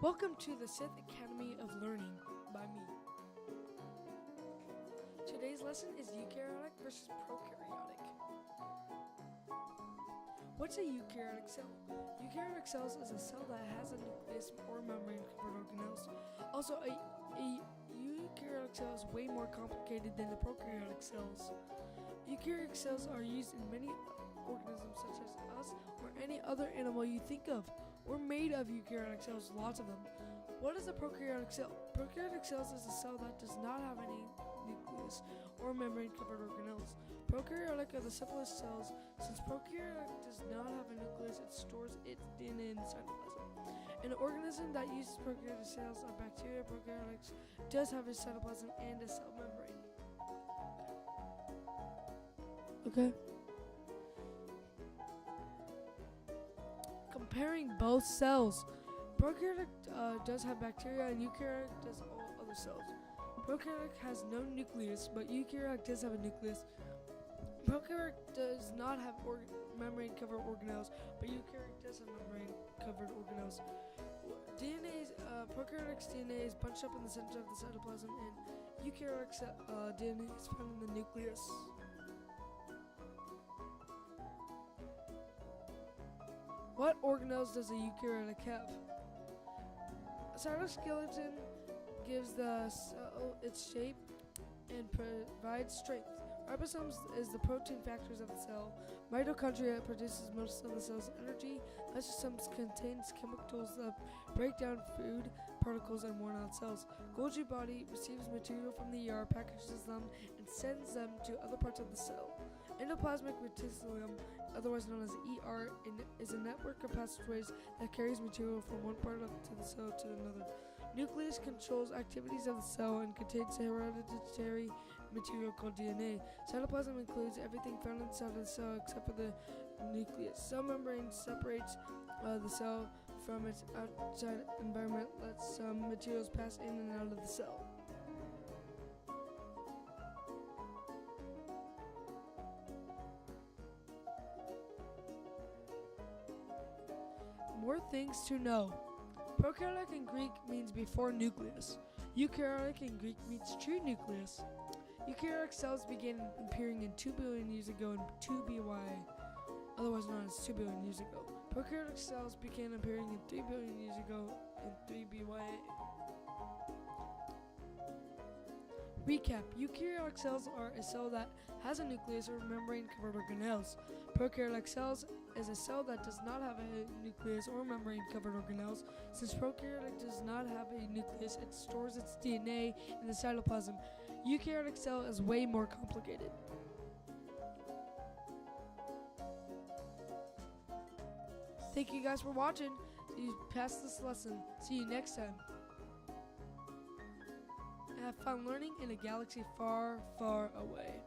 Welcome to the Sith Academy of Learning by me. Today's lesson is eukaryotic versus prokaryotic. What's a eukaryotic cell? Eukaryotic cells is a cell that has a nucleus or membrane-covered organelles. Also, a eukaryotic cell is way more complicated than the prokaryotic cells. Eukaryotic cells are used in many organisms such as us or any other animal you think of. We're made of eukaryotic cells, lots of them. What is a prokaryotic cell? Prokaryotic cells is a cell that does not have any nucleus or membrane-covered organelles. Prokaryotic are the simplest cells. Since prokaryotic does not have a nucleus, it stores its DNA in the cytoplasm. An organism that uses prokaryotic cells are bacteria. Prokaryotics does have a cytoplasm and a cell membrane. Okay. Comparing both cells, prokaryotic does have bacteria and eukaryotic does all other cells. Prokaryotic has no nucleus, but eukaryotic does have a nucleus. Prokaryotic does not have membrane-covered organelles, but eukaryotic does have membrane-covered organelles. Prokaryotic's DNA is bunched up in the center of the cytoplasm, and eukaryotic's DNA is found in the nucleus. What organelles does a eukaryotic have? A cytoskeleton gives the cell its shape and provides strength. Ribosomes is the protein factors of the cell. Mitochondria produces most of the cell's energy. Lysosomes contains chemicals that break down food particles in worn-out cells. Golgi body receives material from the ER, packages them, and sends them to other parts of the cell. Endoplasmic reticulum, otherwise known as ER, is a network of passageways that carries material from one part of the cell to another. Nucleus controls activities of the cell and contains hereditary material called DNA. Cytoplasm includes everything found inside of the cell except for the nucleus. Cell membrane separates the cell from its outside environment, lets some materials pass in and out of the cell. More things to know. Prokaryotic in Greek means before nucleus. Eukaryotic in Greek means true nucleus. Eukaryotic cells began appearing in 2 billion years ago in 2 BY, otherwise known as 2 billion years ago. Prokaryotic cells began appearing in 3 billion years ago in 3 BY. Recap. Eukaryotic cells are a cell that has a nucleus or membrane-covered organelles. Prokaryotic cells is a cell that does not have a nucleus or membrane-covered organelles. Since prokaryotic does not have a nucleus, it stores its DNA in the cytoplasm. Eukaryotic cell is way more complicated. Thank you guys for watching. You passed this lesson. See you next time. And have fun learning in a galaxy far, far away.